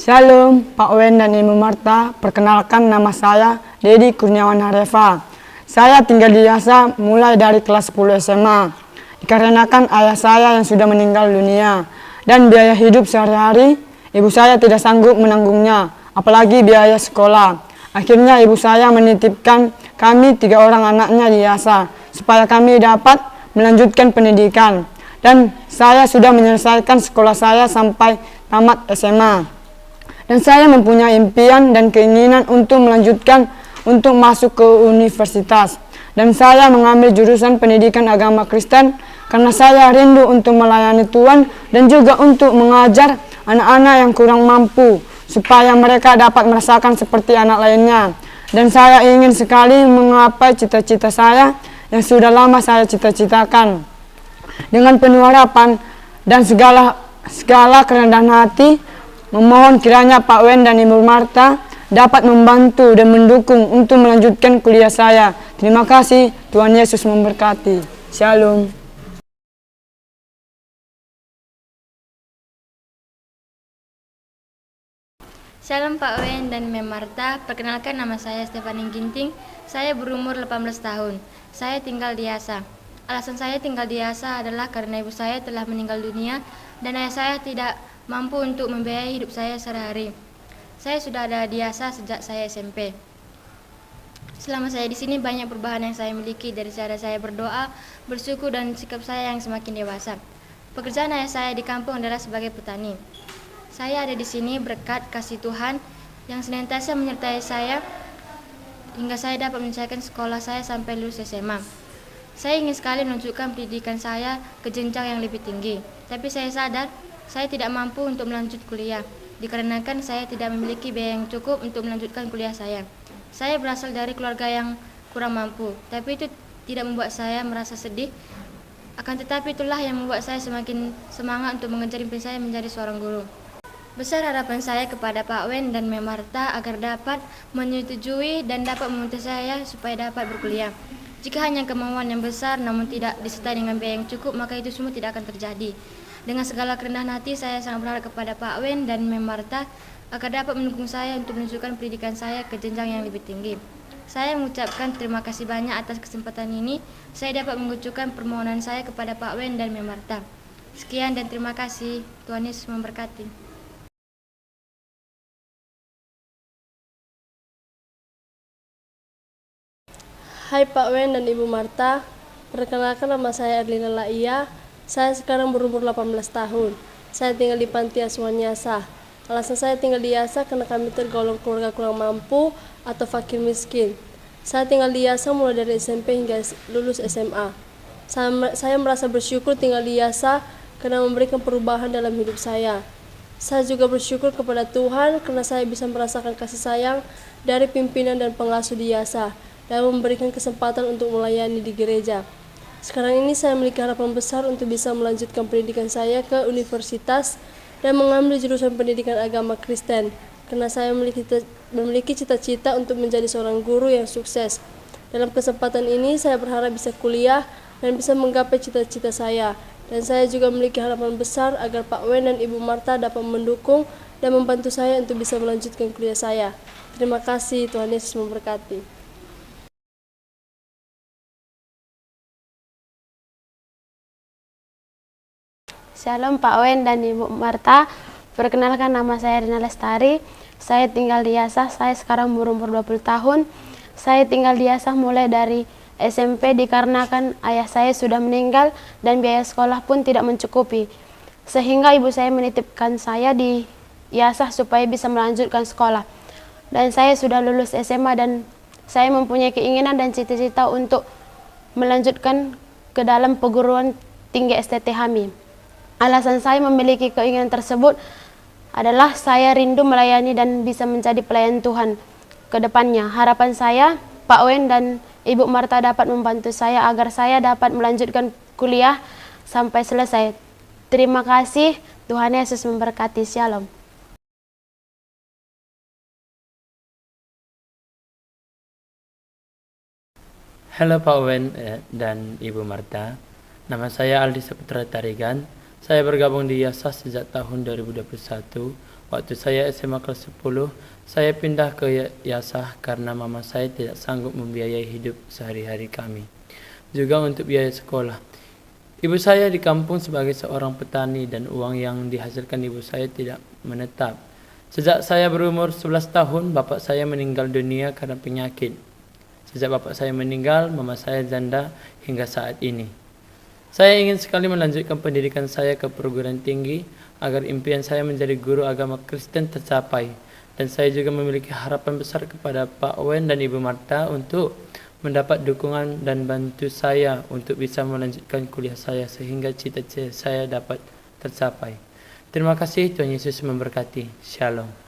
Shalom, Pak Wen dan Ibu Marta. Perkenalkan, nama saya Dedi Kurniawan Harefa. Saya tinggal di Yasa mulai dari kelas 10 SMA. Dikarenakan ayah saya yang sudah meninggal dunia dan biaya hidup sehari-hari, ibu saya tidak sanggup menanggungnya, apalagi biaya sekolah. Akhirnya ibu saya menitipkan kami 3 orang anaknya di Yasa supaya kami dapat melanjutkan pendidikan. Dan saya sudah menyelesaikan sekolah saya sampai tamat SMA. Dan saya mempunyai impian dan keinginan untuk melanjutkan untuk masuk ke universitas. Dan saya mengambil jurusan pendidikan agama Kristen karena saya rindu untuk melayani Tuhan dan juga untuk mengajar anak-anak yang kurang mampu supaya mereka dapat merasakan seperti anak lainnya. Dan saya ingin sekali menggapai cita-cita saya yang sudah lama saya cita-citakan. Dengan penuh harapan dan segala kerendahan hati, memohon kiranya Pak Wen dan Ibu Marta dapat membantu dan mendukung untuk melanjutkan kuliah saya. Terima kasih, Tuhan Yesus memberkati. Shalom. Shalom Pak Wen dan Mem Marta, perkenalkan nama saya Stefani Ginting. Saya berumur 18 tahun. Saya tinggal di Yasa. Alasan saya tinggal di Yasa adalah karena ibu saya telah meninggal dunia dan ayah saya tidak mampu untuk membiayai hidup saya sehari-hari. Saya sudah ada di Yasa sejak saya SMP. Selama saya di sini banyak perubahan yang saya miliki dari cara saya berdoa, bersyukur dan sikap saya yang semakin dewasa. Pekerjaan ayah saya di kampung adalah sebagai petani. Saya ada di sini berkat kasih Tuhan yang senantiasa menyertai saya hingga saya dapat menyelesaikan sekolah saya sampai lulus SMA. Saya ingin sekali melanjutkan pendidikan saya ke jenjang yang lebih tinggi, tapi saya sadar saya tidak mampu untuk melanjut kuliah, dikarenakan saya tidak memiliki biaya yang cukup untuk melanjutkan kuliah saya. Saya berasal dari keluarga yang kurang mampu, tapi itu tidak membuat saya merasa sedih. Akan tetapi itulah yang membuat saya semakin semangat untuk mengejar impian saya menjadi seorang guru. Besar harapan saya kepada Pak Wen dan Mem Marta agar dapat menyetujui dan dapat membantu saya supaya dapat berkuliah. Jika hanya kemauan yang besar namun tidak disertai dengan biaya yang cukup, maka itu semua tidak akan terjadi. Dengan segala kerendahan hati, saya sangat berharap kepada Pak Wen dan Mem Marta agar dapat mendukung saya untuk melanjutkan pendidikan saya ke jenjang yang lebih tinggi. Saya mengucapkan terima kasih banyak atas kesempatan ini. Saya dapat mengucapkan permohonan saya kepada Pak Wen dan Mem Marta. Sekian dan terima kasih. Tuhan Yesus memberkati. Hai Pak Wen dan Ibu Marta, perkenalkan nama saya Erlina Laia. Saya sekarang berumur 18 tahun. Saya tinggal di Panti Asuhan Yasa. Alasan saya tinggal di Yasa karena kami tergolong keluarga kurang mampu atau fakir miskin. Saya tinggal di Yasa mulai dari SMP hingga lulus SMA. Saya merasa bersyukur tinggal di Yasa karena memberikan perubahan dalam hidup saya. Saya juga bersyukur kepada Tuhan karena saya bisa merasakan kasih sayang dari pimpinan dan pengasuh di Yasa dan memberikan kesempatan untuk melayani di gereja. Sekarang ini saya memiliki harapan besar untuk bisa melanjutkan pendidikan saya ke universitas dan mengambil jurusan pendidikan agama Kristen karena saya memiliki cita-cita untuk menjadi seorang guru yang sukses. Dalam kesempatan ini saya berharap bisa kuliah dan bisa menggapai cita-cita saya. Dan saya juga memiliki harapan besar agar Pak Wen dan Ibu Marta dapat mendukung dan membantu saya untuk bisa melanjutkan kuliah saya. Terima kasih, Tuhan Yesus memberkati. Shalom Pak Wen dan Ibu Marta, perkenalkan nama saya Rina Lestari. Saya tinggal di Yasa, saya sekarang berumur 20 tahun. Saya tinggal di Yasa mulai dari SMP dikarenakan ayah saya sudah meninggal dan biaya sekolah pun tidak mencukupi. Sehingga ibu saya menitipkan saya di Yasa supaya bisa melanjutkan sekolah. Dan saya sudah lulus SMA dan saya mempunyai keinginan dan cita-cita untuk melanjutkan ke dalam perguruan tinggi STT HAMI. Alasan saya memiliki keinginan tersebut adalah saya rindu melayani dan bisa menjadi pelayan Tuhan ke depannya. Harapan saya, Pak Wen dan Ibu Marta dapat membantu saya agar saya dapat melanjutkan kuliah sampai selesai. Terima kasih, Tuhan Yesus memberkati. Shalom. Halo Pak Wen dan Ibu Marta, nama saya Aldi Saputra Tarigan. Saya bergabung di Yasa sejak tahun 2021 Waktu saya SMA kelas 10, saya pindah ke Yasah karena mama saya tidak sanggup membiayai hidup sehari-hari kami. Juga untuk biaya sekolah. Ibu saya di kampung sebagai seorang petani dan uang yang dihasilkan ibu saya tidak menetap. Sejak saya berumur 11 tahun, bapak saya meninggal dunia karena penyakit. Sejak bapak saya meninggal, mama saya janda hingga saat ini. Saya ingin sekali melanjutkan pendidikan saya ke perguruan tinggi agar impian saya menjadi guru agama Kristen tercapai. Dan saya juga memiliki harapan besar kepada Pak Wen dan Ibu Marta untuk mendapat dukungan dan bantu saya untuk bisa melanjutkan kuliah saya sehingga cita-cita saya dapat tercapai. Terima kasih, Tuhan Yesus memberkati. Shalom.